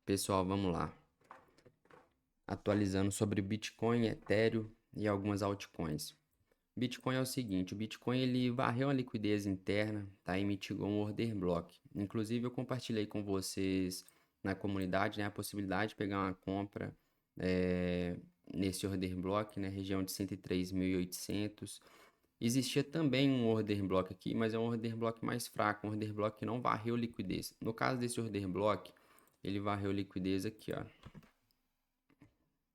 Pessoal, vamos lá. Atualizando sobre Bitcoin, Ethereum e algumas altcoins. Bitcoin é o seguinte, o Bitcoin ele varreu a liquidez interna, tá? E mitigou um order block. Inclusive eu compartilhei com vocês na comunidade, né, a possibilidade de pegar uma compra nesse order block, né, região de 103.800. Existia também um order block aqui, mas é um order block mais fraco, um order block que não varreu liquidez. No caso desse order block, ele varreu liquidez aqui, ó.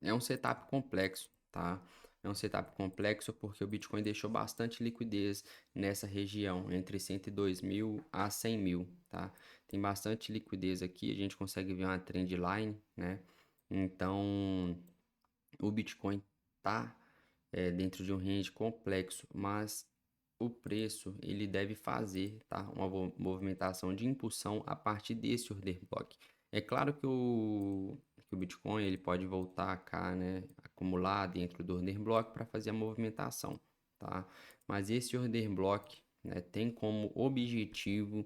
É um setup complexo, tá? É um setup complexo porque o Bitcoin deixou bastante liquidez nessa região, entre 102.000 a 100.000, tá? Tem bastante liquidez aqui, a gente consegue ver uma trend line, né? Então, o Bitcoin tá dentro de um range complexo, mas o preço ele deve fazer, tá? Uma movimentação de impulsão a partir desse order block. É claro que o Bitcoin ele pode voltar cá, né, acumular dentro do order block para fazer a movimentação, tá? Mas esse order block, né, tem como objetivo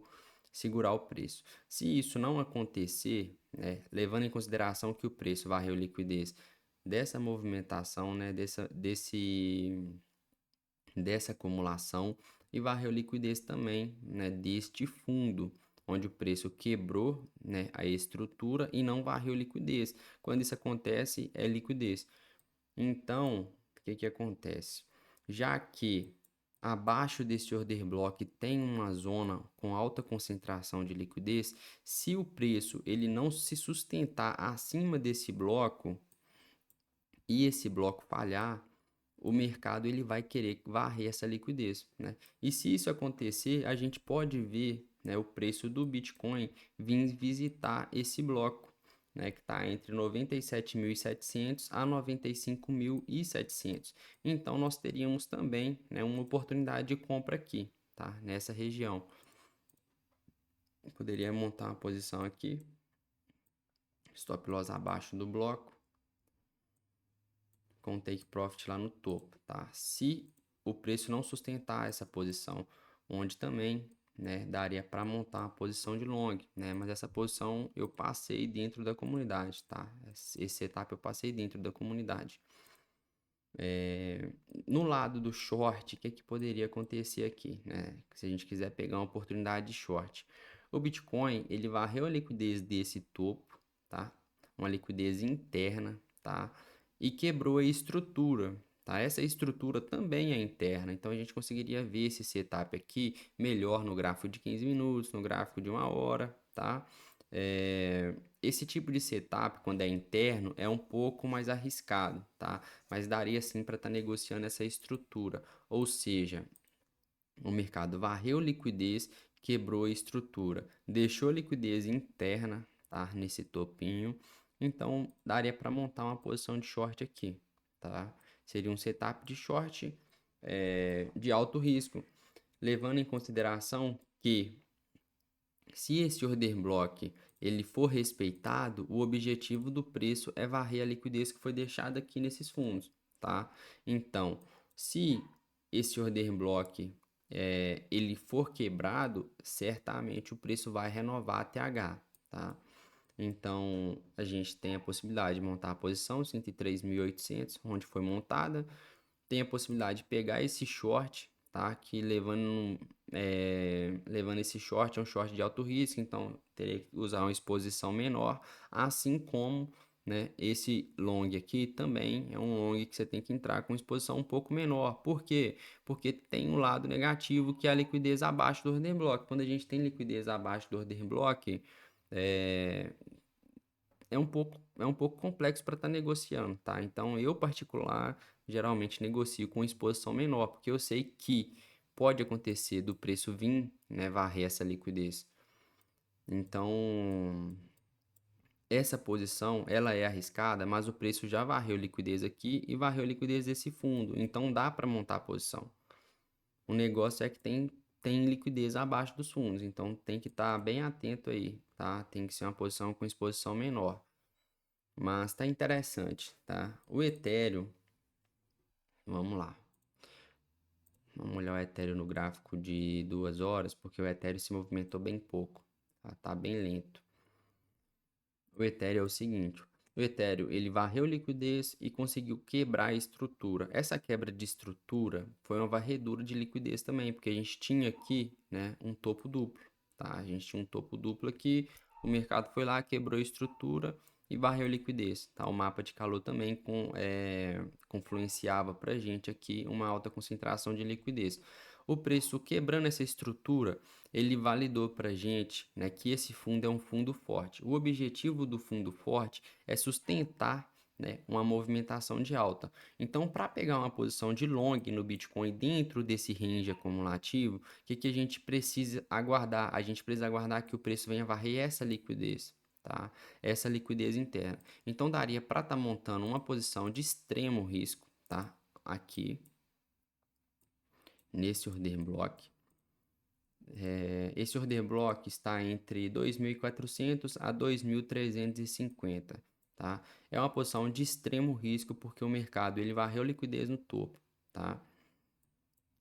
segurar o preço. Se isso não acontecer, né, levando em consideração que o preço varreu liquidez dessa movimentação, né, dessa acumulação e varreu liquidez também, né, deste fundo, onde o preço quebrou, né, a estrutura e não varreu liquidez. Quando isso acontece, é liquidez. Então, o que que acontece? Já que abaixo desse order block tem uma zona com alta concentração de liquidez, se o preço ele não se sustentar acima desse bloco e esse bloco falhar, o mercado ele vai querer varrer essa liquidez, né? E se isso acontecer, a gente pode ver, né, o preço do Bitcoin vir visitar esse bloco, né, que está entre 97.700 a 95.700. Então nós teríamos também, né, uma oportunidade de compra aqui, tá? Nessa região. Eu poderia montar uma posição aqui, stop loss abaixo do bloco, com take profit lá no topo, tá? Se o preço não sustentar essa posição, onde também, né, daria para montar uma posição de long, né? Mas essa posição eu passei dentro da comunidade, tá? Esse setup eu passei dentro da comunidade. No lado do short, o que que poderia acontecer aqui, né? Se a gente quiser pegar uma oportunidade de short, o Bitcoin ele varreu a liquidez desse topo, tá? Uma liquidez interna, tá? E quebrou a estrutura, tá? Essa estrutura também é interna, então a gente conseguiria ver esse setup aqui melhor no gráfico de 15 minutos, no gráfico de 1 hora, tá? Esse tipo de setup, quando é interno, é um pouco mais arriscado, tá? Mas daria sim para estar negociando essa estrutura. Ou seja, o mercado varreu liquidez, quebrou a estrutura, deixou liquidez interna, tá? Nesse topinho. Então, daria para montar uma posição de short aqui, tá? Seria um setup de short de alto risco, levando em consideração que se esse order block ele for respeitado, o objetivo do preço é varrer a liquidez que foi deixada aqui nesses fundos, tá? Então, se esse order block ele for quebrado, certamente o preço vai renovar a TH, tá? Então, a gente tem a possibilidade de montar a posição 103.800, onde foi montada, tem a possibilidade de pegar esse short, tá? Que levando esse short é um short de alto risco, então teria que usar uma exposição menor, assim como, né, esse long aqui também é um long que você tem que entrar com exposição um pouco menor. Por quê? Porque tem um lado negativo que é a liquidez abaixo do order block. Quando a gente tem liquidez abaixo do order block, é, é um pouco complexo para estar negociando, tá? Então, eu particular, geralmente negocio com exposição menor, porque eu sei que pode acontecer do preço vir, né, varrer essa liquidez. Então, essa posição, ela é arriscada, mas o preço já varreu liquidez aqui e varreu liquidez desse fundo, então dá para montar a posição. O negócio é que tem liquidez abaixo dos fundos, então tem que estar bem atento aí, tá? Tem que ser uma posição com exposição menor. Mas tá interessante, tá? O Ethereum, vamos lá. Vamos olhar o Ethereum no gráfico de 2 horas, porque o Ethereum se movimentou bem pouco, tá bem lento. O Ethereum é o seguinte, o Ethereum ele varreu liquidez e conseguiu quebrar a estrutura. Essa quebra de estrutura foi uma varredura de liquidez também, porque a gente tinha aqui, né, um topo duplo, tá? A gente tinha um topo duplo aqui, o mercado foi lá, quebrou a estrutura e varreu liquidez, tá? O mapa de calor também confluenciava para a gente aqui uma alta concentração de liquidez. O preço quebrando essa estrutura, ele validou para a gente, né, que esse fundo é um fundo forte. O objetivo do fundo forte é sustentar, né, uma movimentação de alta. Então, para pegar uma posição de long no Bitcoin dentro desse range acumulativo, o que a gente precisa aguardar? A gente precisa aguardar que o preço venha varrer essa liquidez. Tá? Essa liquidez interna. Então, daria para estar montando uma posição de extremo risco, tá? Aqui, nesse order block. Esse order block está entre 2.400 a 2.350, tá? É uma posição de extremo risco porque o mercado ele varreu liquidez no topo, tá?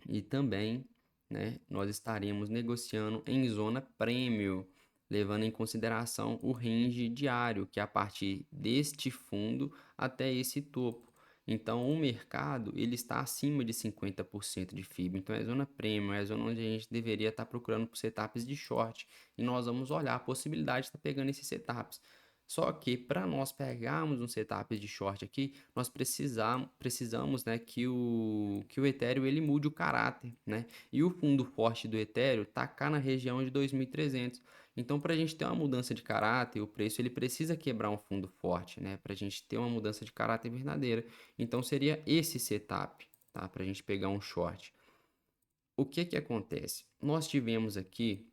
E também, né, nós estaremos negociando em zona premium, levando em consideração o range diário, que é a partir deste fundo até esse topo. Então, o mercado ele está acima de 50% de FIBA. Então, é zona premium, é a zona onde a gente deveria estar procurando por setups de short. E nós vamos olhar a possibilidade de estar pegando esses setups. Só que para nós pegarmos um setup de short aqui, nós precisamos, né, que o Ethereum ele mude o caráter, né? E o fundo forte do Ethereum tá cá na região de 2.300. Então, para a gente ter uma mudança de caráter, o preço ele precisa quebrar um fundo forte, né? Para a gente ter uma mudança de caráter verdadeira. Então, seria esse setup, tá? Para a gente pegar um short. O que que acontece? Nós tivemos aqui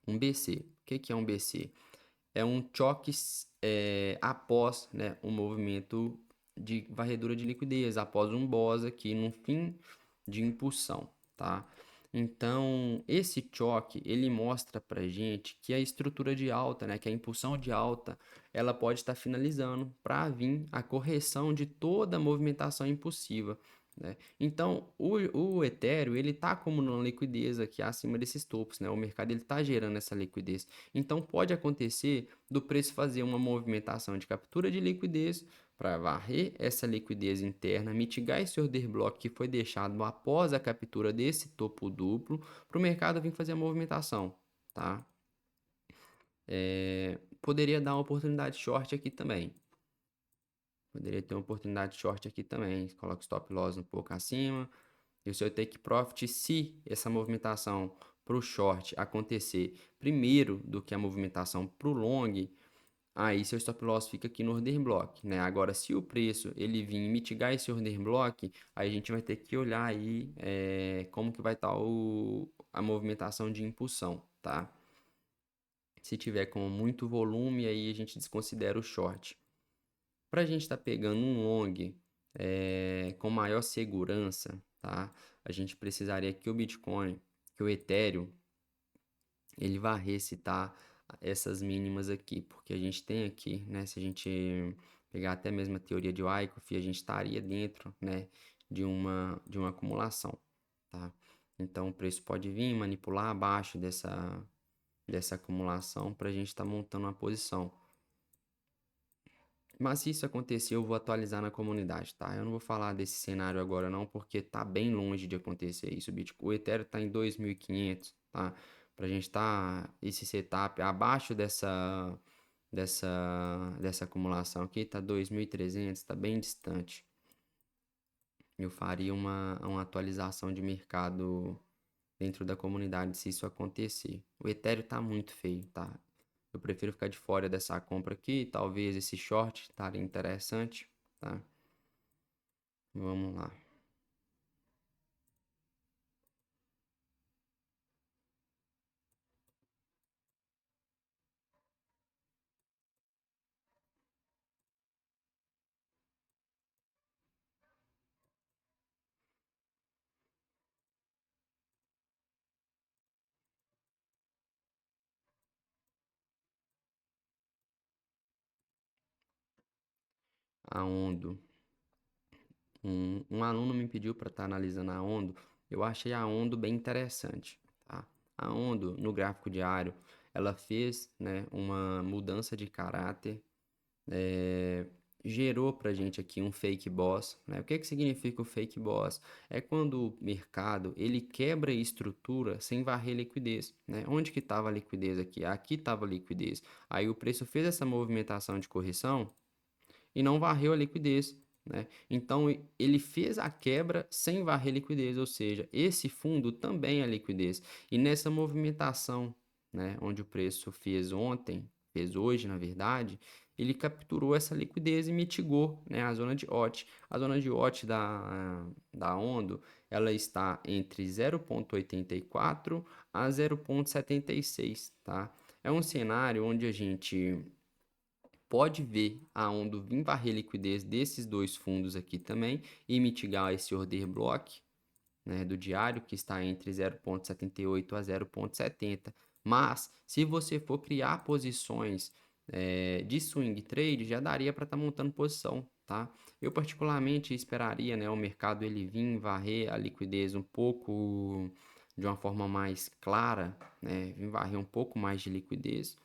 um BC. O que que é um BC? É um choque após, né, um movimento de varredura de liquidez, após um BOS aqui no fim de impulsão, tá? Então, esse choque, ele mostra pra gente que a estrutura de alta, né, que a impulsão de alta, ela pode estar finalizando para vir a correção de toda a movimentação impulsiva, né? Então, o Ethereum, ele está acumulando liquidez aqui acima desses topos, né? O mercado, ele está gerando essa liquidez. Então, pode acontecer do preço fazer uma movimentação de captura de liquidez para varrer essa liquidez interna, mitigar esse order block que foi deixado após a captura desse topo duplo, para o mercado vir fazer a movimentação, tá? Poderia dar uma oportunidade short aqui também. Poderia ter uma oportunidade short aqui também. Coloca o stop loss um pouco acima. E o seu take profit, se essa movimentação para o short acontecer primeiro do que a movimentação para o long, aí seu stop loss fica aqui no order block, né? Agora, se o preço ele vir mitigar esse order block, aí a gente vai ter que olhar aí como que vai estar a movimentação de impulsão, tá? Se tiver com muito volume, aí a gente desconsidera o short. Para a gente estar pegando um long com maior segurança, tá? A gente precisaria que o Bitcoin, que o Ethereum, ele varresse, tá? Essas mínimas aqui, porque a gente tem aqui, né? Se a gente pegar até mesmo a teoria de Wyckoff, a gente estaria dentro, né? De uma acumulação, tá? Então o preço pode vir manipular abaixo dessa acumulação para a gente estar montando uma posição. Mas se isso acontecer, eu vou atualizar na comunidade, tá? Eu não vou falar desse cenário agora não, porque tá bem longe de acontecer isso. O Ethereum tá em 2.500, tá? Pra gente tá esse setup abaixo dessa acumulação aqui, tá 2.300, tá bem distante. Eu faria uma atualização de mercado dentro da comunidade se isso acontecer. O Ethereum tá muito feio, tá? Eu prefiro ficar de fora dessa compra aqui. Talvez esse short estaria interessante, tá? Vamos lá. A Ondo. Um aluno me pediu para estar analisando a Ondo. Eu achei a Ondo bem interessante, tá? A Ondo, no gráfico diário, ela fez, né, uma mudança de caráter, é, gerou para a gente aqui um fake boss, né? O que que significa o fake boss? É quando o mercado ele quebra a estrutura sem varrer liquidez, né? Onde que estava a liquidez aqui? Aqui estava a liquidez. Aí o preço fez essa movimentação de correção e não varreu a liquidez, né? Então ele fez a quebra sem varrer liquidez, ou seja, esse fundo também é liquidez. E nessa movimentação, né, onde o preço fez ontem, fez hoje, na verdade, ele capturou essa liquidez e mitigou, né, a zona de OT. A zona de OT da Ondo, ela está entre 0,84 a 0,76, tá? É um cenário onde a gente pode ver a Ondo vir varrer liquidez desses dois fundos aqui também e mitigar esse order block, né, do diário, que está entre 0,78 a 0,70. Mas, se você for criar posições de swing trade, já daria para estar montando posição, tá? Eu particularmente esperaria, né, o mercado ele vir varrer a liquidez um pouco de uma forma mais clara, né, vir varrer um pouco mais de liquidez,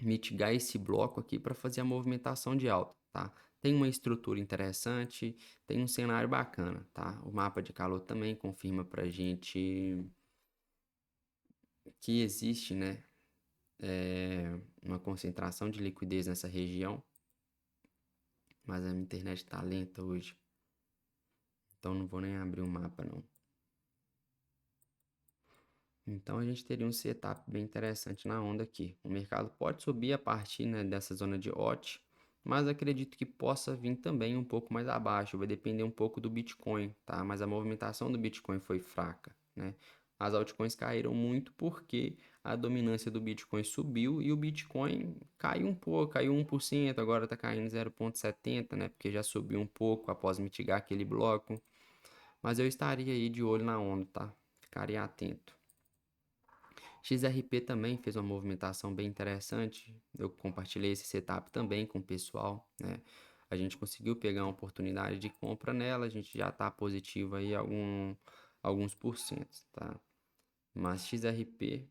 mitigar esse bloco aqui para fazer a movimentação de alta, tá? Tem uma estrutura interessante, tem um cenário bacana, tá? O mapa de calor também confirma para a gente que existe, né, uma concentração de liquidez nessa região, mas a minha internet está lenta hoje, então não vou nem abrir o mapa não. Então a gente teria um setup bem interessante na onda aqui. O mercado pode subir a partir, né, dessa zona de OT, mas acredito que possa vir também um pouco mais abaixo. Vai depender um pouco do Bitcoin, tá? Mas a movimentação do Bitcoin foi fraca, né? As altcoins caíram muito porque a dominância do Bitcoin subiu e o Bitcoin caiu um pouco, caiu 1%, agora está caindo 0,70, né? Porque já subiu um pouco após mitigar aquele bloco. Mas eu estaria aí de olho na onda, tá? Ficaria atento. XRP também fez uma movimentação bem interessante. Eu compartilhei esse setup também com o pessoal, né? A gente conseguiu pegar uma oportunidade de compra nela, a gente já está positivo aí alguns porcentos, tá? Mas XRP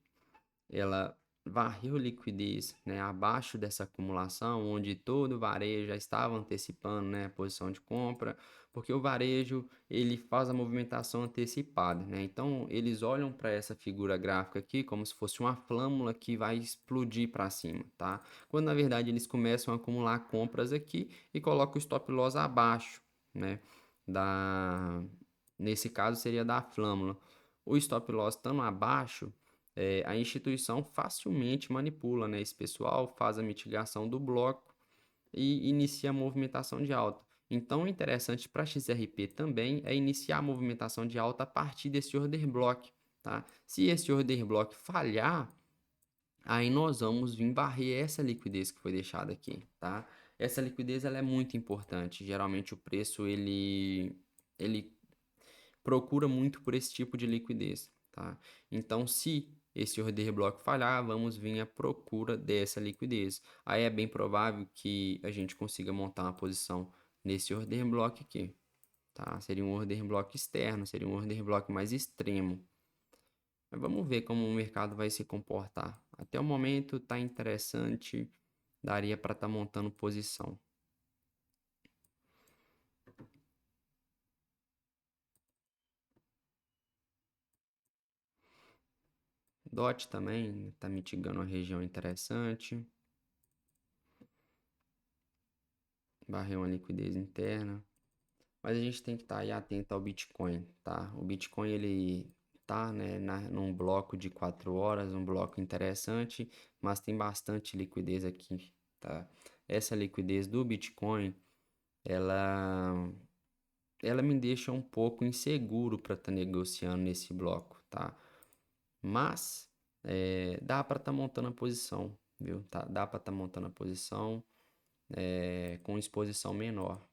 ela varreu liquidez, né, abaixo dessa acumulação, onde todo o varejo já estava antecipando, né, a posição de compra, porque o varejo ele faz a movimentação antecipada, né? Então eles olham para essa figura gráfica aqui como se fosse uma flâmula que vai explodir para cima, tá? Quando na verdade eles começam a acumular compras aqui e colocam o stop loss abaixo, né? Da Nesse caso seria da flâmula. O stop loss estando abaixo, a instituição facilmente manipula, né? Esse pessoal faz a mitigação do bloco e inicia a movimentação de alta. Então, o interessante para a XRP também é iniciar a movimentação de alta a partir desse order block, tá? Se esse order block falhar, aí nós vamos vir varrer essa liquidez que foi deixada aqui, tá? Essa liquidez ela é muito importante. Geralmente o preço ele procura muito por esse tipo de liquidez, tá? Então, se esse order block falhar, vamos vir à procura dessa liquidez. Aí é bem provável que a gente consiga montar uma posição nesse order block aqui, tá? Seria um order block externo, seria um order block mais extremo. Mas vamos ver como o mercado vai se comportar. Até o momento tá interessante, daria para estar montando posição. DOT também está mitigando uma região interessante. Varreu uma liquidez interna. Mas a gente tem que estar aí atento ao Bitcoin, tá? O Bitcoin ele tá, né, num bloco de 4 horas, um bloco interessante, mas tem bastante liquidez aqui, tá? Essa liquidez do Bitcoin, ela ela me deixa um pouco inseguro para estar negociando nesse bloco, tá? Mas dá para estar montando a posição, viu? Tá? Dá para estar montando a posição com exposição menor.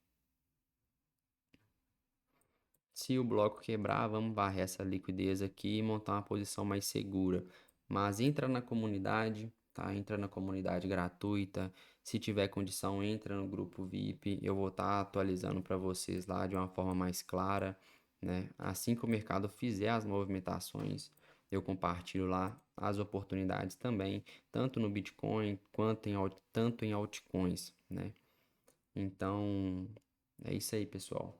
Se o bloco quebrar, vamos varrer essa liquidez aqui e montar uma posição mais segura. Mas entra na comunidade, tá? Entra na comunidade gratuita. Se tiver condição, entra no grupo VIP. Eu vou estar atualizando para vocês lá de uma forma mais clara, né? Assim que o mercado fizer as movimentações, Eu compartilho lá as oportunidades também, tanto no Bitcoin quanto tanto em altcoins, né? Então, é isso aí, pessoal.